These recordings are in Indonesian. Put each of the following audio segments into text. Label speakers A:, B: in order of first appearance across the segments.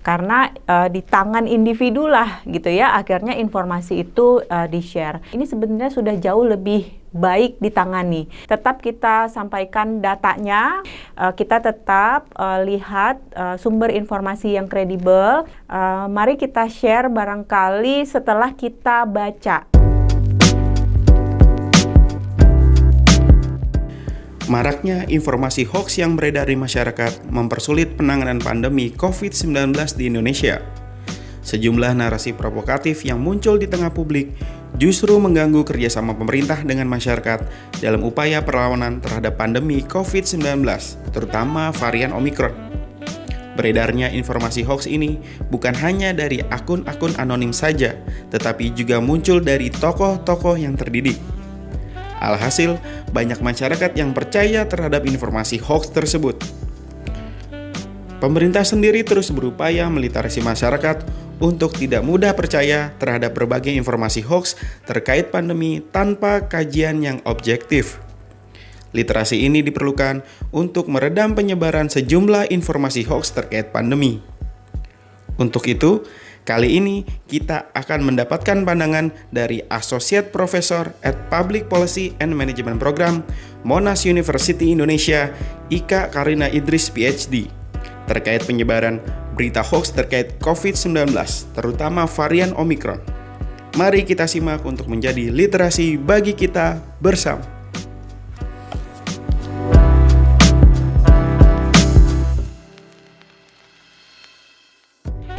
A: karena di tangan individu lah gitu ya, akhirnya informasi itu di-share. Ini sebenarnya sudah jauh lebih baik ditangani. Tetap kita sampaikan datanya, kita tetap lihat sumber informasi yang kredibel. Mari kita share barangkali setelah kita baca.
B: Maraknya informasi hoaks yang beredar di masyarakat mempersulit penanganan pandemi COVID-19 di Indonesia. Sejumlah narasi provokatif yang muncul di tengah publik justru mengganggu kerjasama pemerintah dengan masyarakat dalam upaya perlawanan terhadap pandemi COVID-19, terutama varian Omikron. Beredarnya informasi hoaks ini bukan hanya dari akun-akun anonim saja, tetapi juga muncul dari tokoh-tokoh yang terdidik. Alhasil, banyak masyarakat yang percaya terhadap informasi hoaks tersebut. Pemerintah sendiri terus berupaya meliterasi masyarakat untuk tidak mudah percaya terhadap berbagai informasi hoaks terkait pandemi tanpa kajian yang objektif. Literasi ini diperlukan untuk meredam penyebaran sejumlah informasi hoaks terkait pandemi. Untuk itu, kali ini kita akan mendapatkan pandangan dari Associate Professor at Public Policy and Management Program Monash University Indonesia, Ika Karina Idris PhD, terkait penyebaran berita hoax terkait COVID-19, terutama varian Omikron. Mari kita simak untuk menjadi literasi bagi kita bersama.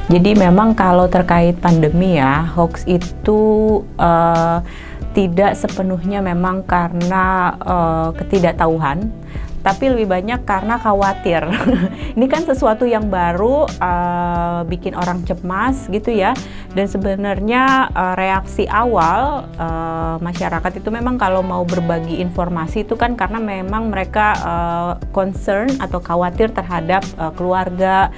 A: Jadi memang kalau terkait pandemi ya, hoax itu tidak sepenuhnya memang karena ketidaktahuan, tapi lebih banyak karena khawatir. Ini kan sesuatu yang baru, bikin orang cemas gitu ya. Dan sebenarnya reaksi awal masyarakat itu memang kalau mau berbagi informasi itu kan karena memang mereka concern atau khawatir terhadap keluarga,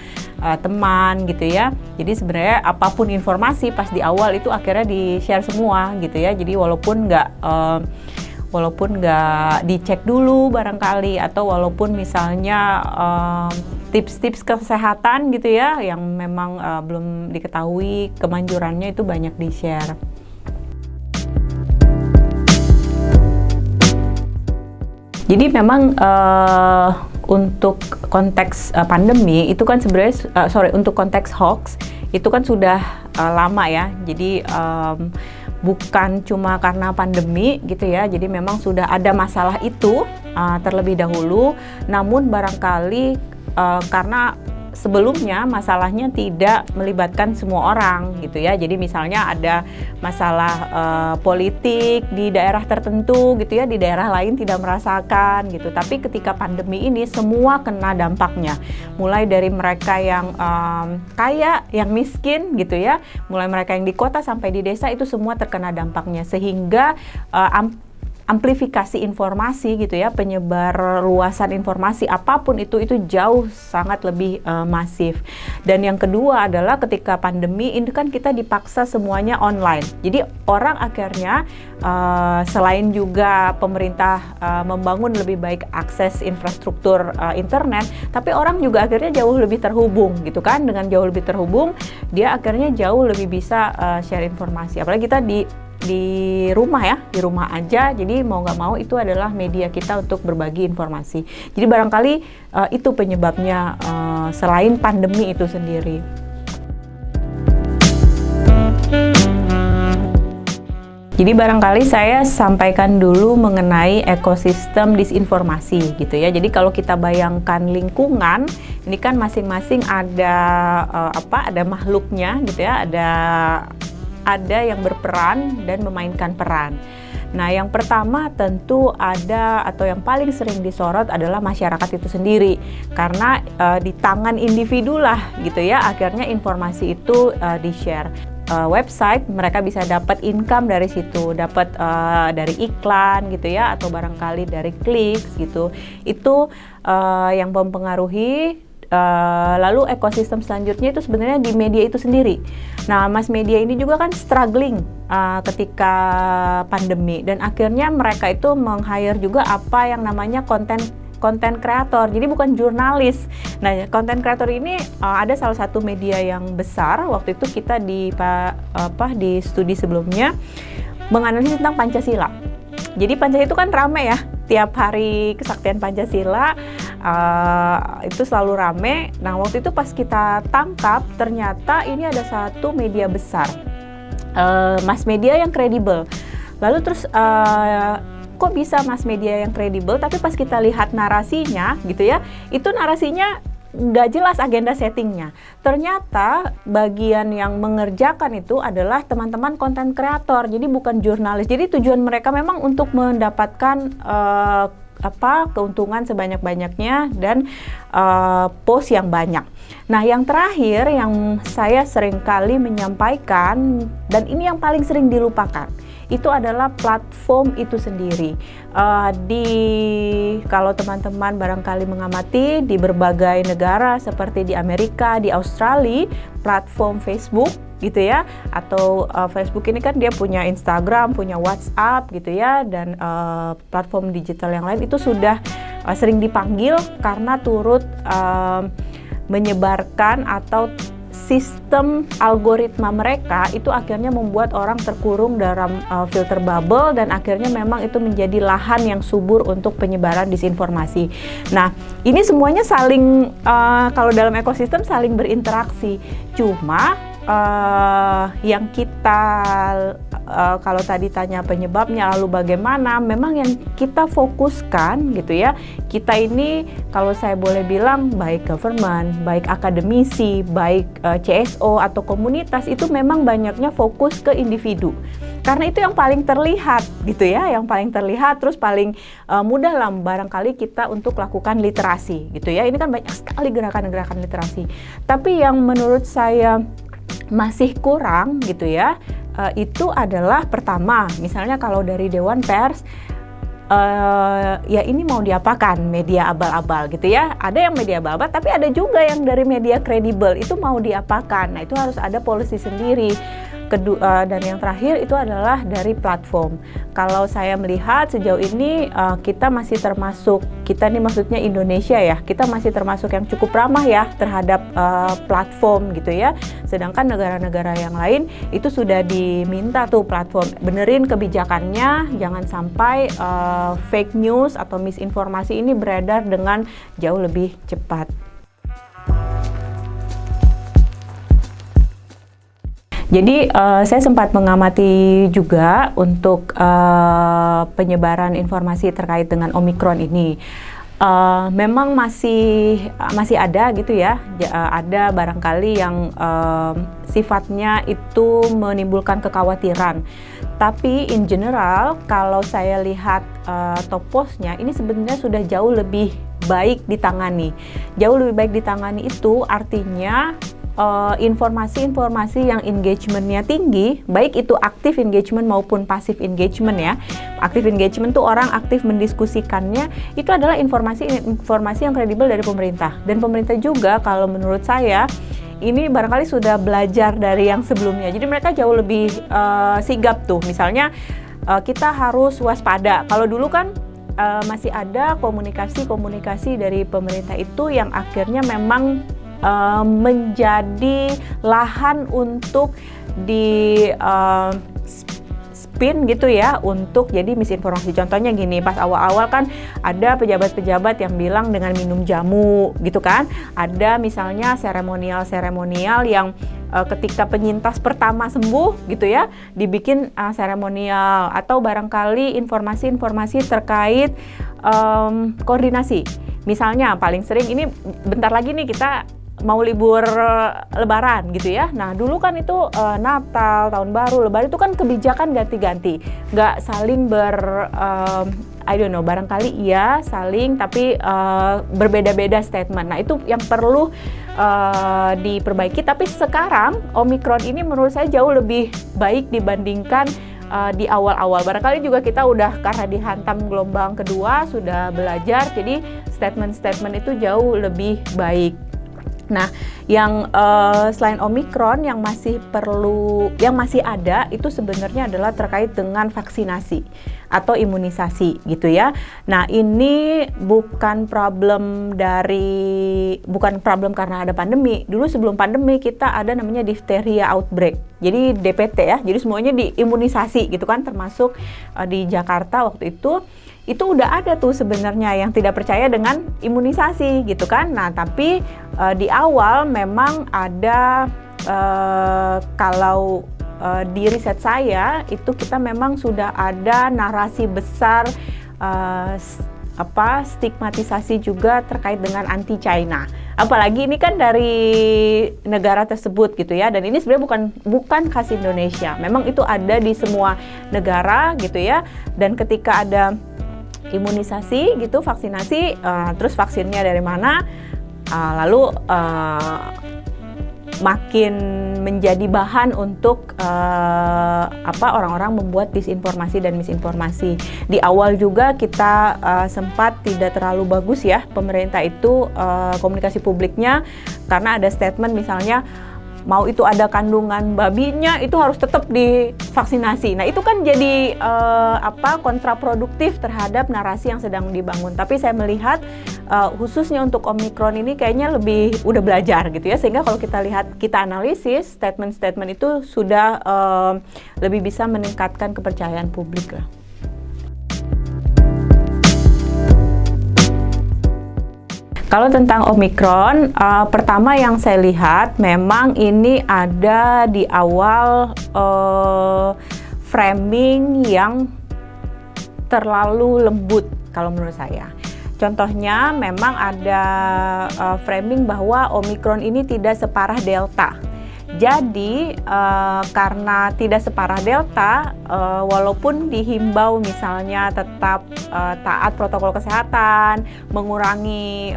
A: teman gitu ya. Jadi sebenarnya apapun informasi pas di awal itu akhirnya di-share semua gitu ya. Jadi walaupun nggak dicek dulu barangkali, atau walaupun misalnya tips-tips kesehatan gitu ya yang memang belum diketahui kemanjurannya itu banyak di-share. Jadi memang untuk konteks pandemi itu kan sebenarnya untuk konteks hoax itu kan sudah lama ya. Jadi bukan cuma karena pandemi gitu ya. Jadi memang sudah ada masalah itu terlebih dahulu. Namun barangkali karena sebelumnya masalahnya tidak melibatkan semua orang gitu ya. Jadi misalnya ada masalah politik di daerah tertentu gitu ya, di daerah lain tidak merasakan gitu. Tapi ketika pandemi ini semua kena dampaknya. Mulai dari mereka yang kaya, yang miskin gitu ya, mulai mereka yang di kota sampai di desa itu semua terkena dampaknya, sehingga amplifikasi informasi gitu ya, penyebar luasan informasi apapun itu jauh sangat lebih masif. Dan yang kedua adalah ketika pandemi ini kan kita dipaksa semuanya online. Jadi orang akhirnya selain juga pemerintah membangun lebih baik akses infrastruktur internet, tapi orang juga akhirnya jauh lebih terhubung gitu kan. Dengan jauh lebih terhubung, dia akhirnya jauh lebih bisa share informasi. Apalagi kita di rumah ya, di rumah aja, jadi mau nggak mau itu adalah media kita untuk berbagi informasi. Jadi barangkali itu penyebabnya selain pandemi itu sendiri. Jadi barangkali saya sampaikan dulu mengenai ekosistem disinformasi gitu ya. Jadi kalau kita bayangkan lingkungan, ini kan masing-masing ada ada makhluknya gitu ya, ada yang berperan dan memainkan peran. Nah, yang pertama tentu ada, atau yang paling sering disorot adalah masyarakat itu sendiri, karena di tangan individu lah gitu ya, akhirnya informasi itu di-share. Website mereka bisa dapat income dari situ, dapat dari iklan gitu ya, atau barangkali dari kliks gitu. Itu yang mempengaruhi. Lalu ekosistem selanjutnya itu sebenarnya di media itu sendiri. Nah, mass media ini juga kan struggling ketika pandemi, dan akhirnya mereka itu meng-hire juga apa yang namanya content konten kreator, jadi bukan jurnalis. Nah, konten kreator ini ada salah satu media yang besar waktu itu kita di studi sebelumnya menganalisis tentang Pancasila. Jadi Pancasila itu kan rame ya, tiap hari kesaktian Pancasila itu selalu rame. Nah, waktu itu pas kita tangkap ternyata ini ada satu media besar, mass media yang kredibel. Lalu terus kok bisa mass media yang kredibel, tapi pas kita lihat narasinya gitu ya, itu narasinya nggak jelas agenda settingnya. Ternyata bagian yang mengerjakan itu adalah teman-teman konten kreator, jadi bukan jurnalis. Jadi tujuan mereka memang untuk mendapatkan keuntungan sebanyak-banyaknya dan post yang banyak. Nah, yang terakhir yang saya sering kali menyampaikan dan ini yang paling sering dilupakan, itu adalah platform itu sendiri. Kalau teman-teman barangkali mengamati di berbagai negara seperti di Amerika, di Australia, platform Facebook gitu ya, atau Facebook ini kan dia punya Instagram, punya WhatsApp gitu ya, dan platform digital yang lain itu sudah sering dipanggil karena turut menyebarkan atau sistem algoritma mereka itu akhirnya membuat orang terkurung dalam filter bubble dan akhirnya memang itu menjadi lahan yang subur untuk penyebaran disinformasi. Nah, ini semuanya saling kalau dalam ekosistem saling berinteraksi. Cuma yang kita kalau tadi tanya penyebabnya lalu bagaimana, memang yang kita fokuskan gitu ya, kita ini kalau saya boleh bilang baik government, baik akademisi, baik CSO atau komunitas itu memang banyaknya fokus ke individu. Karena itu yang paling terlihat gitu ya, yang paling terlihat, terus paling mudah lah barangkali kita untuk lakukan literasi gitu ya. Ini kan banyak sekali gerakan-gerakan literasi. Tapi yang menurut saya masih kurang gitu ya, itu adalah pertama, misalnya kalau dari Dewan Pers, ya ini mau diapakan media abal-abal gitu ya. Ada yang media abal-abal, tapi ada juga yang dari media kredibel, itu mau diapakan. Nah, itu harus ada policy sendiri. Dan yang terakhir itu adalah dari platform. Kalau saya melihat sejauh ini kita masih termasuk, kita ini maksudnya Indonesia ya, kita masih termasuk yang cukup ramah ya terhadap platform gitu ya. Sedangkan negara-negara yang lain itu sudah diminta tuh platform benerin kebijakannya, jangan sampai fake news atau misinformasi ini beredar dengan jauh lebih cepat. Jadi saya sempat mengamati juga untuk penyebaran informasi terkait dengan Omikron ini. Memang masih ada gitu ya, ada barangkali yang sifatnya itu menimbulkan kekhawatiran. Tapi in general kalau saya lihat toposnya ini sebenarnya sudah jauh lebih baik ditangani. Jauh lebih baik ditangani itu artinya informasi-informasi yang engagementnya tinggi, baik itu aktif engagement maupun pasif engagement ya. Aktif engagement tuh orang aktif mendiskusikannya, itu adalah informasi yang kredibel dari pemerintah. Dan pemerintah juga kalau menurut saya ini barangkali sudah belajar dari yang sebelumnya. Jadi mereka jauh lebih sigap tuh. Misalnya kita harus waspada. Kalau dulu kan masih ada komunikasi dari pemerintah itu yang akhirnya memang menjadi lahan untuk di spin gitu ya, untuk jadi misinformasi. Contohnya gini, pas awal-awal kan ada pejabat-pejabat yang bilang dengan minum jamu gitu kan. Ada misalnya seremonial yang ketika penyintas pertama sembuh gitu ya, dibikin seremonial, atau barangkali informasi-informasi terkait koordinasi. Misalnya paling sering ini bentar lagi nih kita mau libur lebaran gitu ya. Nah dulu kan itu Natal, Tahun Baru, Lebaran itu kan kebijakan ganti-ganti, nggak saling barangkali iya saling tapi berbeda-beda statement. Nah itu yang perlu diperbaiki. Tapi sekarang Omikron ini menurut saya jauh lebih baik dibandingkan di awal-awal. Barangkali juga kita udah karena dihantam gelombang kedua sudah belajar, jadi statement-statement itu jauh lebih baik. Nah, yang selain Omikron yang masih ada itu sebenarnya adalah terkait dengan vaksinasi atau imunisasi gitu ya. Nah, ini bukan problem karena ada pandemi. Dulu sebelum pandemi kita ada namanya diphtheria outbreak. Jadi DPT ya. Jadi semuanya diimunisasi gitu kan, termasuk di Jakarta waktu itu udah ada tuh sebenarnya yang tidak percaya dengan imunisasi gitu kan. Nah, tapi di awal memang ada kalau di riset saya itu kita memang sudah ada narasi besar stigmatisasi juga terkait dengan anti China. Apalagi ini kan dari negara tersebut gitu ya, dan ini sebenarnya bukan khas Indonesia. Memang itu ada di semua negara gitu ya. Dan ketika ada imunisasi gitu, vaksinasi, terus vaksinnya dari mana, lalu makin menjadi bahan untuk orang-orang membuat disinformasi dan misinformasi. Di awal juga kita sempat tidak terlalu bagus ya pemerintah itu komunikasi publiknya, karena ada statement misalnya mau itu ada kandungan babinya itu harus tetap divaksinasi. Nah, itu kan jadi kontraproduktif terhadap narasi yang sedang dibangun. Tapi saya melihat khususnya untuk Omikron ini kayaknya lebih udah belajar gitu ya, sehingga kalau kita analisis statement-statement itu sudah lebih bisa meningkatkan kepercayaan publik lah. Kalau tentang Omikron, pertama yang saya lihat memang ini ada di awal framing yang terlalu lembut kalau menurut saya. Contohnya memang ada framing bahwa Omikron ini tidak separah Delta. Jadi karena tidak separah Delta, walaupun dihimbau misalnya tetap taat protokol kesehatan, mengurangi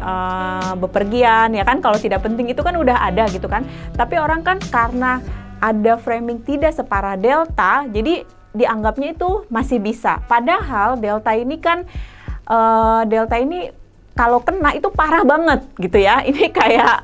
A: bepergian, ya kan, kalau tidak penting itu kan udah ada gitu kan. Tapi orang kan karena ada framing tidak separah Delta, jadi dianggapnya itu masih bisa. Padahal Delta ini kalau kena itu parah banget gitu ya. Ini kayak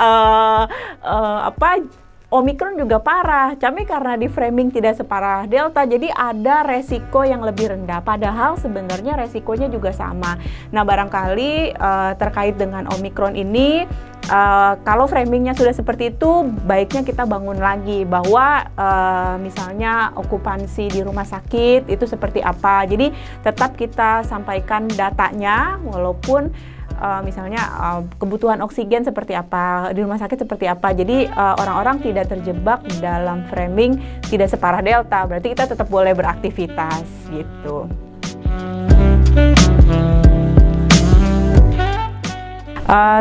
A: Omikron juga parah, tapi karena di framing tidak separah Delta, jadi ada resiko yang lebih rendah. Padahal sebenarnya resikonya juga sama. Nah, barangkali terkait dengan Omikron ini, kalau framingnya sudah seperti itu, baiknya kita bangun lagi bahwa misalnya okupansi di rumah sakit itu seperti apa. Jadi tetap kita sampaikan datanya, walaupun misalnya kebutuhan oksigen seperti apa, di rumah sakit seperti apa. Jadi orang-orang tidak terjebak dalam framing tidak separah Delta, berarti kita tetap boleh beraktivitas gitu.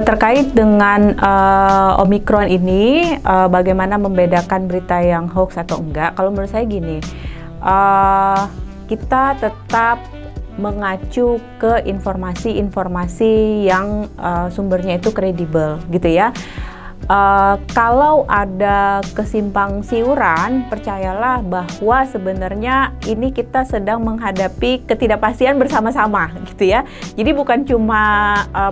A: Terkait dengan Omikron ini, bagaimana membedakan berita yang hoax atau enggak? Kalau menurut saya gini, kita tetap mengacu ke informasi-informasi yang sumbernya itu kredibel gitu ya. Kalau ada kesimpang siuran, percayalah bahwa sebenarnya ini kita sedang menghadapi ketidakpastian bersama-sama gitu ya. Jadi bukan cuma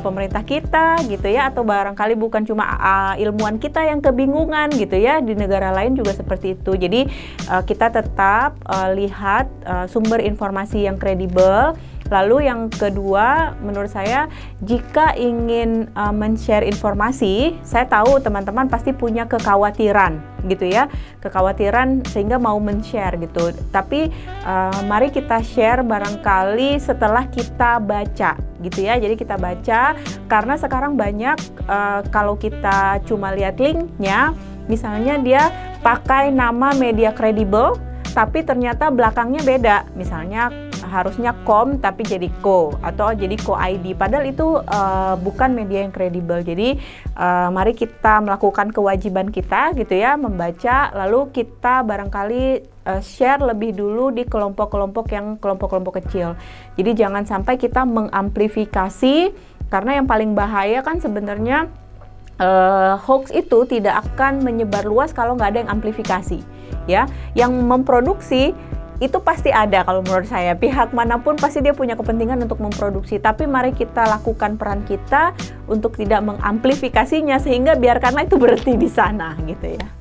A: pemerintah kita gitu ya, atau barangkali bukan cuma ilmuwan kita yang kebingungan gitu ya, di negara lain juga seperti itu. Jadi kita tetap lihat sumber informasi yang kredibel. Lalu yang kedua, menurut saya jika ingin men-share informasi, saya tahu teman-teman pasti punya kekhawatiran gitu ya, kekhawatiran sehingga mau men-share gitu. Tapi mari kita share barangkali setelah kita baca gitu ya. Jadi kita baca, karena sekarang banyak kalau kita cuma lihat linknya, misalnya dia pakai nama media kredibel, tapi ternyata belakangnya beda, misalnya harusnya com tapi jadi co atau jadi co ID, padahal itu bukan media yang kredibel. Jadi mari kita melakukan kewajiban kita gitu ya, membaca, lalu kita barangkali share lebih dulu di kelompok-kelompok kecil. Jadi jangan sampai kita mengamplifikasi, karena yang paling bahaya kan sebenarnya hoax itu tidak akan menyebar luas kalau nggak ada yang amplifikasi ya. Yang memproduksi itu pasti ada kalau menurut saya. Pihak manapun pasti dia punya kepentingan untuk memproduksi, tapi mari kita lakukan peran kita untuk tidak mengamplifikasinya, sehingga biarkanlah itu berhenti di sana gitu ya.